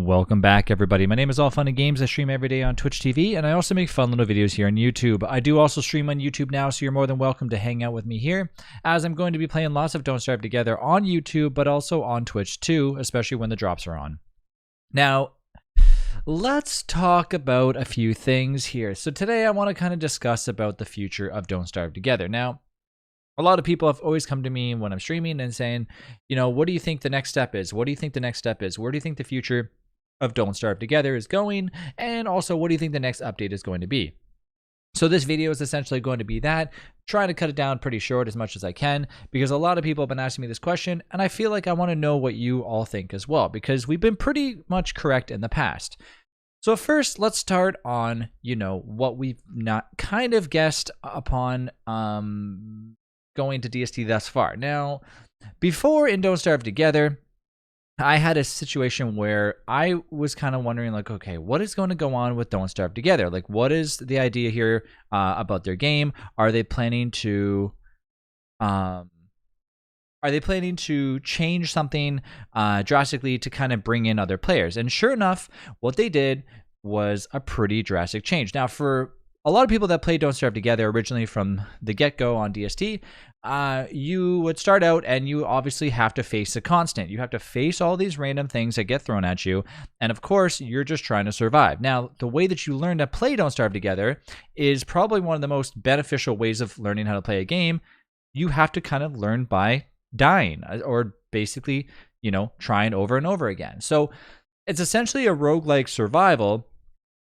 Welcome back, everybody. My name is All Fun and Games. I stream every day on Twitch TV, and I also make fun little videos here on YouTube. I do also stream on YouTube now, so you're more than welcome to hang out with me here, as I'm going to be playing lots of Don't Starve Together on YouTube, but also on Twitch too, especially when the drops are on. Now, let's talk about a few things here. So today I want to kind of discuss about the future of Don't Starve Together. Now, a lot of people have always come to me when I'm streaming and saying, you know, what do you think the next step is? What do you think the next step is? Where do you think the future of Don't Starve Together is going? And also, what do you think the next update is going to be? So this video is essentially going to be that, trying to cut it down pretty short as much as I can, because a lot of people have been asking me this question, and I feel like I want to know what you all think as well, because we've been pretty much correct in the past. So first, let's start on, you know, what we've not kind of guessed upon going to DST thus far. Now, before in Don't Starve Together, I had a situation where I was kind of wondering, like, okay, what is going to go on with Don't Starve Together? Like, what is the idea here about their game? Are they planning to change something drastically to kind of bring in other players? And sure enough, what they did was a pretty drastic change. Now, for a lot of people that played Don't Starve Together originally from the get-go on DST, you would start out and you obviously have to face a constant. You have to face all these random things that get thrown at you. And of course, you're just trying to survive. Now, the way that you learn to play Don't Starve Together is probably one of the most beneficial ways of learning how to play a game. You have to kind of learn by dying, or basically, you know, trying over and over again. So it's essentially a roguelike survival,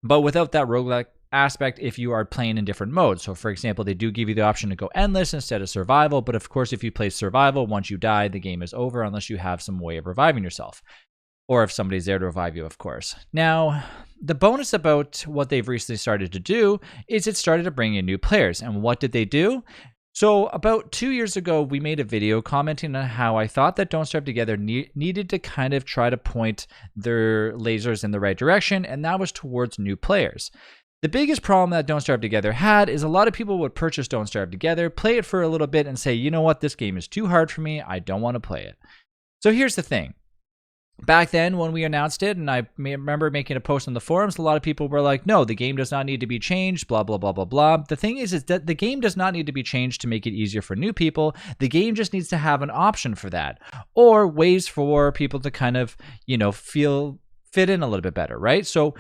but without that roguelike aspect if you are playing in different modes. So for example, they do give you the option to go endless instead of survival, but of course if you play survival, once you die, the game is over unless you have some way of reviving yourself, or if somebody's there to revive you, of course. Now, the bonus about what they've recently started to do is it started to bring in new players. And what did they do? So about 2 years ago, we made a video commenting on how I thought that Don't Starve Together needed to kind of try to point their lasers in the right direction, and that was towards new players. The biggest problem that Don't Starve Together had is a lot of people would purchase Don't Starve Together, play it for a little bit, and say, you know what, this game is too hard for me, I don't want to play it. So here's the thing. Back then, when we announced it, and I remember making a post on the forums, a lot of people were like, no, the game does not need to be changed, blah, blah, blah, blah, blah. The thing is that the game does not need to be changed to make it easier for new people. The game just needs to have an option for that, or ways for people to kind of, you know, fit in a little bit better, right? So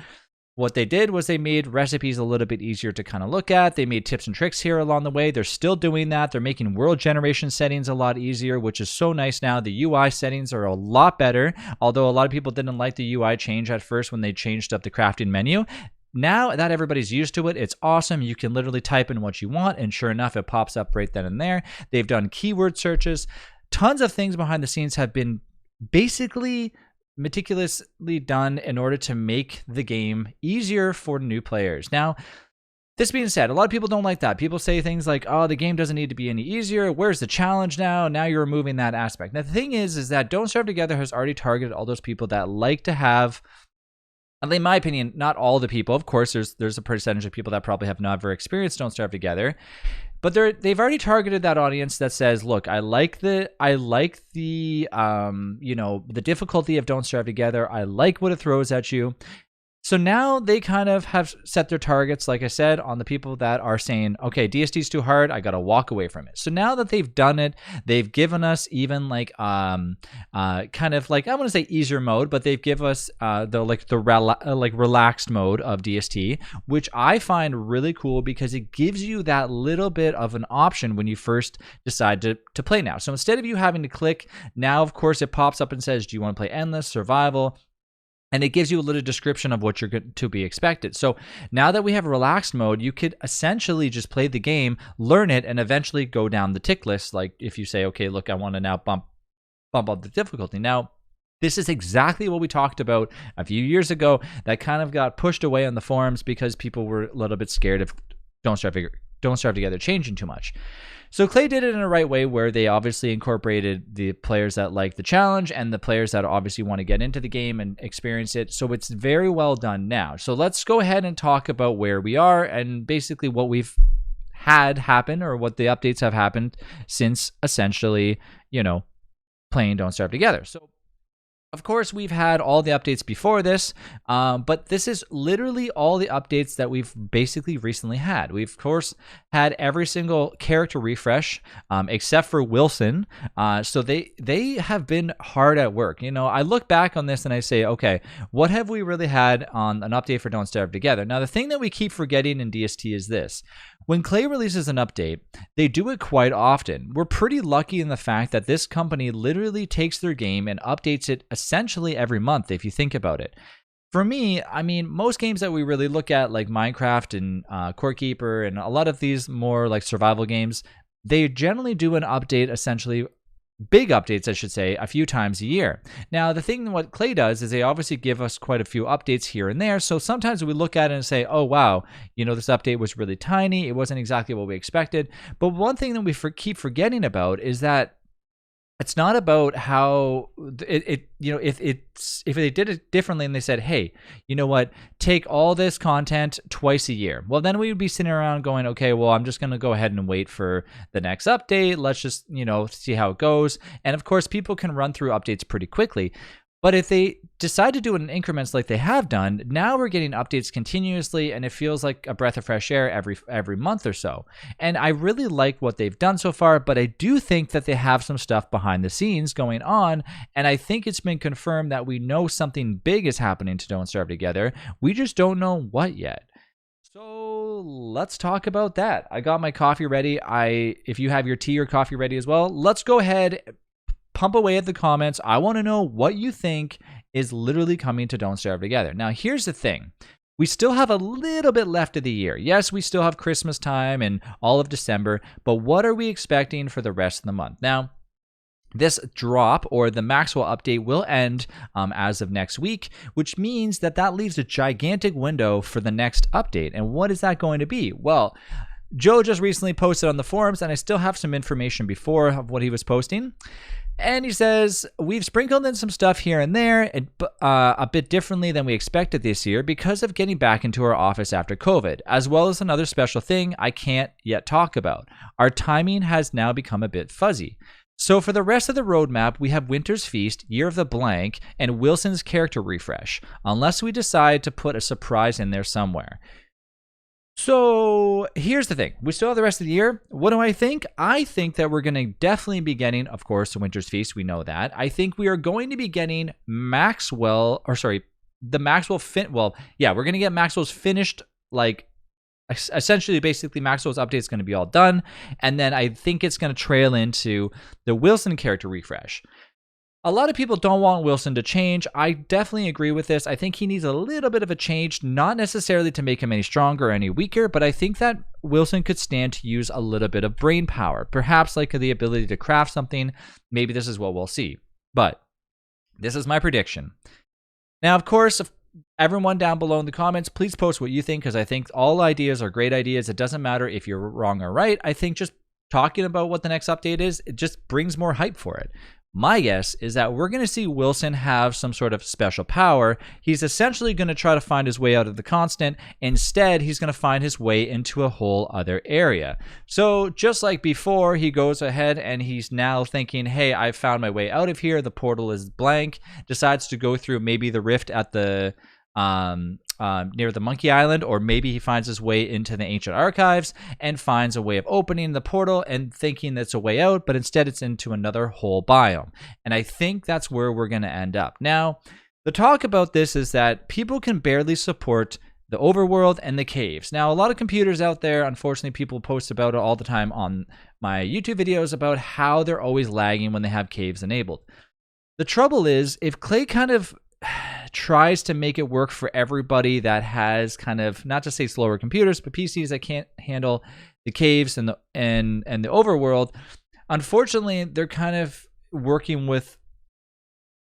what they did was they made recipes a little bit easier to kind of look at. They made tips and tricks here along the way. They're still doing that. They're making world generation settings a lot easier, which is so nice now. The UI settings are a lot better, although a lot of people didn't like the UI change at first when they changed up the crafting menu. Now that everybody's used to it, it's awesome. You can literally type in what you want, and sure enough, it pops up right then and there. They've done keyword searches. Tons of things behind the scenes have been basically meticulously done in order to make the game easier for new players. Now, this being said, a lot of people don't like that. People say things like, oh, the game doesn't need to be any easier. Where's the challenge now? Now you're removing that aspect. Now, the thing is that Don't Starve Together has already targeted all those people that like to have, in my opinion, not all the people. Of course, there's a percentage of people that probably have never experienced Don't Starve Together, but they've already targeted that audience that says, look, I like the you know, the difficulty of Don't Starve Together. I like what it throws at you. So now they kind of have set their targets, like I said, on the people that are saying, okay, DST is too hard, I got to walk away from it. So now that they've done it, they've given us even like kind of like, I want to say easier mode, but they've given us the relaxed mode of DST, which I find really cool because it gives you that little bit of an option when you first decide to play now. So instead of you having to click, now of course it pops up and says, do you want to play endless, survival? And it gives you a little description of what you're to be expected. So now that we have relaxed mode, you could essentially just play the game, learn it, and eventually go down the tick list. Like if you say, okay, look, I want to now bump up the difficulty. Now, this is exactly what we talked about a few years ago that kind of got pushed away on the forums because people were a little bit scared of Don't Starve Together changing too much. So Klei did it in a right way where they obviously incorporated the players that like the challenge and the players that obviously want to get into the game and experience it. So it's very well done now. So let's go ahead and talk about where we are and basically what we've had happen, or what the updates have happened since essentially, you know, playing Don't Starve Together. So Of course, we've had all the updates before this, but this is literally all the updates that we've basically recently had. We've, of course, had every single character refresh, except for Wilson. So they have been hard at work. You know, I look back on this and I say, okay, what have we really had on an update for Don't Starve Together? Now, the thing that we keep forgetting in DST is this. When Klei releases an update, they do it quite often. We're pretty lucky in the fact that this company literally takes their game and updates it essentially every month, if you think about it. For me, I mean, most games that we really look at, like Minecraft and Core Keeper and a lot of these more like survival games, they generally do an update essentially, big updates, I should say, a few times a year. Now, the thing what Klei does is they obviously give us quite a few updates here and there. So sometimes we look at it and say, oh, wow, you know, this update was really tiny. It wasn't exactly what we expected. But one thing that we keep forgetting about is that it's not about how you know, if they did it differently and they said, hey, you know what, take all this content twice a year. Well, then we would be sitting around going, okay, well, I'm just going to go ahead and wait for the next update. Let's just, you know, see how it goes. And of course, people can run through updates pretty quickly. But if they decide to do it in increments like they have done, now we're getting updates continuously, and it feels like a breath of fresh air every month or so. And I really like what they've done so far, but I do think that they have some stuff behind the scenes going on, and I think it's been confirmed that we know something big is happening to Don't Starve Together. We just don't know what yet. So let's talk about that. I got my coffee ready. If you have your tea or coffee ready as well, let's go ahead, pump away at the comments. I want to know what you think is literally coming to Don't Starve Together. Now, here's the thing. We still have a little bit left of the year. Yes, we still have Christmas time and all of December, but what are we expecting for the rest of the month? Now, this drop or the Maxwell update will end as of next week, which means that leaves a gigantic window for the next update. And what is that going to be? Well, Joe just recently posted on the forums, and I still have some information before of what he was posting. And he says, we've sprinkled in some stuff here and there a bit differently than we expected this year because of getting back into our office after COVID, as well as another special thing I can't yet talk about. Our timing has now become a bit fuzzy. So for the rest of the roadmap, we have Winter's Feast, Year of the Blank, and Wilson's character refresh, unless we decide to put a surprise in there somewhere. So here's the thing. We still have the rest of the year. What do I think? I think that we're going to definitely be getting, of course, the Winter's Feast. We know that. I think we are going to be getting we're going to get Maxwell's finished, like, essentially, basically, Maxwell's update is going to be all done. And then I think it's going to trail into the Wilson character refresh. A lot of people don't want Wilson to change. I definitely agree with this. I think he needs a little bit of a change, not necessarily to make him any stronger or any weaker, but I think that Wilson could stand to use a little bit of brain power, perhaps like the ability to craft something. Maybe this is what we'll see, but this is my prediction. Now, of course, everyone down below in the comments, please post what you think, because I think all ideas are great ideas. It doesn't matter if you're wrong or right. I think just talking about what the next update is, it just brings more hype for it. My guess is that we're going to see Wilson have some sort of special power. He's essentially going to try to find his way out of the constant. Instead, he's going to find his way into a whole other area. So just like before, he goes ahead and he's now thinking, hey, I found my way out of here. The portal is blank. Decides to go through maybe the rift at the near the Monkey Island, or maybe he finds his way into the ancient archives and finds a way of opening the portal and thinking that's a way out, but instead it's into another whole biome. And I think that's where we're going to end up. Now, the talk about this is that people can barely support the overworld and the caves. Now, a lot of computers out there, unfortunately, people post about it all the time on my YouTube videos about how they're always lagging when they have caves enabled. The trouble is, if Klei kind of tries to make it work for everybody that has kind of, not to say slower computers, but PCs that can't handle the caves and the overworld, unfortunately, they're kind of working with,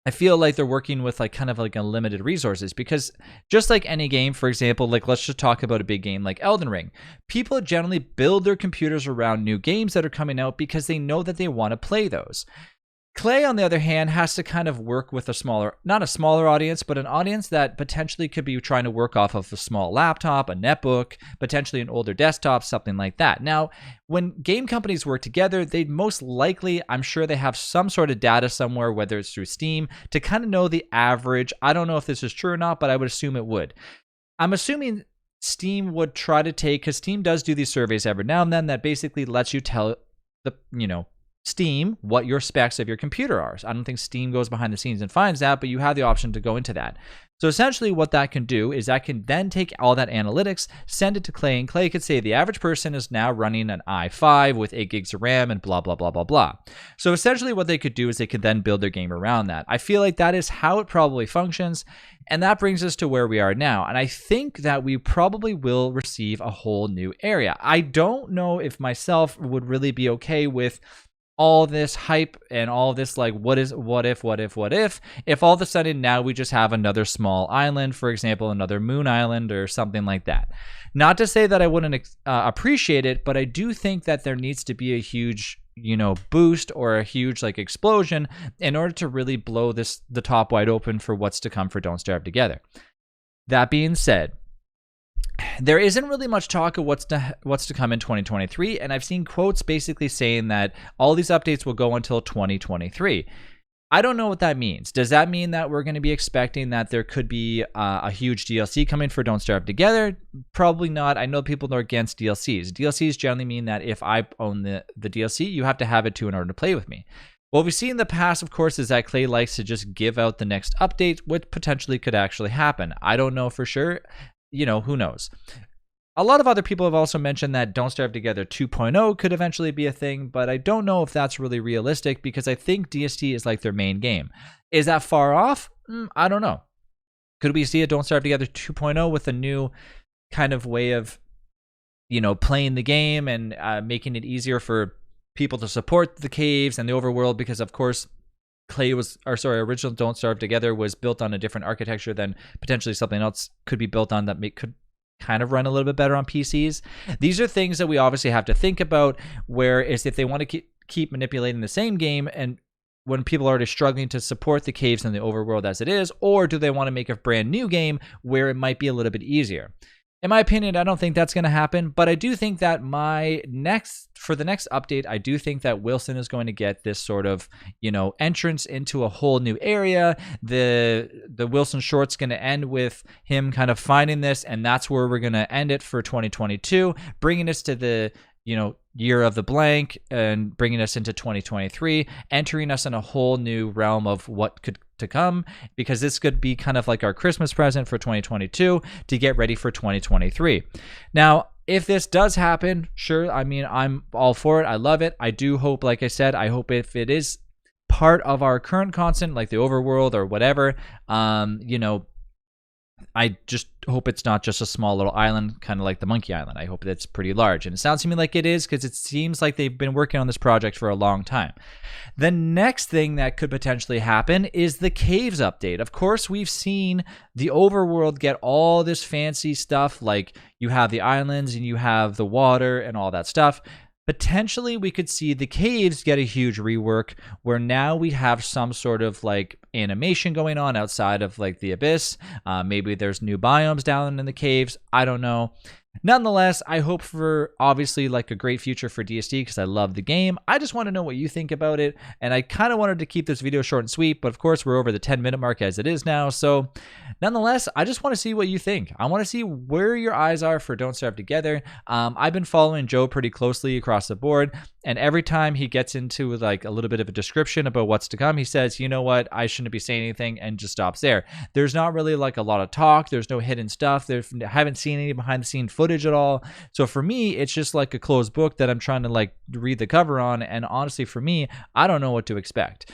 I feel like they're working with like kind of like unlimited resources, because just like any game, for example, like let's just talk about a big game like Elden Ring. People generally build their computers around new games that are coming out because they know that they want to play those. Klei, on the other hand, has to kind of work with a smaller, not a smaller audience, but an audience that potentially could be trying to work off of a small laptop, a netbook, potentially an older desktop, something like that. Now, when game companies work together, they'd most likely, I'm sure they have some sort of data somewhere, whether it's through Steam, to kind of know the average. I don't know if this is true or not, but I would assume it would. I'm assuming Steam would try to take, because Steam does do these surveys every now and then that basically lets you tell the, Steam what your specs of your computer are. So I don't think Steam goes behind the scenes and finds that, but you have the option to go into that. So essentially what that can do is that can then take all that analytics, send it to Klei, and Klei could say the average person is now running an i5 with 8 gigs of RAM and blah, blah, blah, blah, blah. So essentially what they could do is they could then build their game around that. I feel like that is how it probably functions. And that brings us to where we are now. And I think that we probably will receive a whole new area. I don't know if myself would really be okay with all this hype and all this like what if all of a sudden now we just have another small island, for example, another moon island or something like that. Not to say that I wouldn't appreciate it, but I do think that there needs to be a huge boost or a huge like explosion in order to really blow the top wide open for what's to come for Don't Starve Together. That being said, there isn't really much talk of what's to come in 2023, and I've seen quotes basically saying that all these updates will go until 2023. I don't know what that means. Does that mean that we're going to be expecting that there could be a huge DLC coming for Don't Starve Together? Probably not. I know people are against DLCs. DLCs generally mean that if I own the DLC, you have to have it too in order to play with me. What we've seen in the past, of course, is that Klei likes to just give out the next update, which potentially could actually happen. I don't know for sure. Who knows? A lot of other people have also mentioned that Don't Starve Together 2.0 could eventually be a thing, but I don't know if that's really realistic because I think DST is like their main game. Is that far off? I don't know. Could we see a Don't Starve Together 2.0 with a new kind of way of, playing the game and making it easier for people to support the caves and the overworld? Because, of course, original Don't Starve Together was built on a different architecture than potentially something else could be built on that could kind of run a little bit better on PCs. These are things that we obviously have to think about, whereas if they want to keep manipulating the same game and when people are already struggling to support the caves and the overworld as it is, or do they want to make a brand new game where it might be a little bit easier? In my opinion, I don't think that's going to happen, but I do think that for the next update, I do think that Wilson is going to get this sort of, entrance into a whole new area. The Wilson short's going to end with him kind of finding this, and that's where we're going to end it for 2022, bringing us to the, year of the blank and bringing us into 2023, entering us in a whole new realm of what could to come, because this could be kind of like our Christmas present for 2022 to get ready for 2023. Now, if this does happen, sure, I mean, I'm all for it. I love it. I do hope, like I said, I hope if it is part of our current content, like the overworld or whatever, I just hope it's not just a small little island, kind of like the Monkey Island. I hope that's pretty large. And it sounds to me like it is, because it seems like they've been working on this project for a long time. The next thing that could potentially happen is the caves update. Of course, we've seen the overworld get all this fancy stuff, like you have the islands and you have the water and all that stuff. Potentially, we could see the caves get a huge rework where now we have some sort of like animation going on outside of like the abyss. Maybe there's new biomes down in the caves. I don't know. Nonetheless, I hope for obviously like a great future for DST because I love the game. I just want to know what you think about it. And I kind of wanted to keep this video short and sweet, but of course we're over the 10-minute mark as it is now. So nonetheless, I just want to see what you think. I want to see where your eyes are for Don't Starve Together. I've been following Joe pretty closely across the board. And every time he gets into like a little bit of a description about what's to come, he says, you know what, I shouldn't be saying anything, and just stops there. There's not really like a lot of talk. There's no hidden stuff. I haven't seen any behind the scene footage at all. So for me, it's just like a closed book that I'm trying to like read the cover on. And honestly, for me, I don't know what to expect.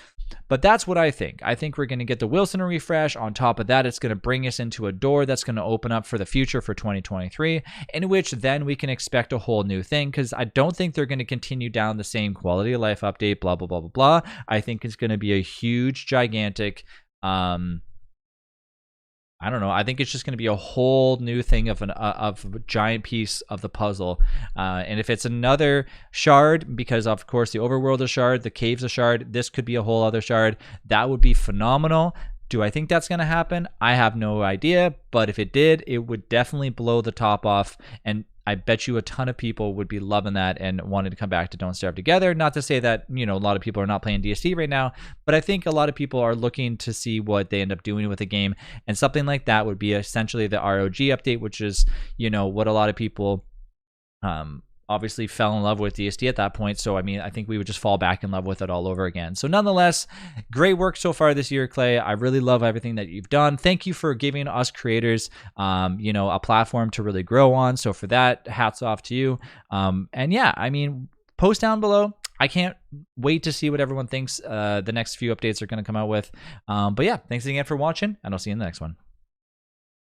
But that's what I think. I think we're going to get the Wilson refresh. On top of that, it's going to bring us into a door that's going to open up for the future for 2023, in which then we can expect a whole new thing, because I don't think they're going to continue down the same quality of life update, blah, blah, blah, blah, blah. I think it's going to be a huge, gigantic, I I don't know. I think it's just going to be a whole new thing of a giant piece of the puzzle. And if it's another shard, because of course the overworld is shard, the cave's a shard, this could be a whole other shard. That would be phenomenal. Do I think that's going to happen? I have no idea. But if it did, it would definitely blow the top off. And I bet you a ton of people would be loving that and wanted to come back to Don't Starve Together. Not to say that, you know, a lot of people are not playing DST right now, but I think a lot of people are looking to see what they end up doing with the game. And something like that would be essentially the ROG update, which is, you know, what a lot of people obviously fell in love with DST at that point. So, I mean, I think we would just fall back in love with it all over again. So nonetheless, great work so far this year, Klei. I really love everything that you've done. Thank you for giving us creators, you know, a platform to really grow on. So for that, hats off to you. And yeah, I mean, post down below. I can't wait to see what everyone thinks the next few updates are going to come out with. But yeah, thanks again for watching, and I'll see you in the next one.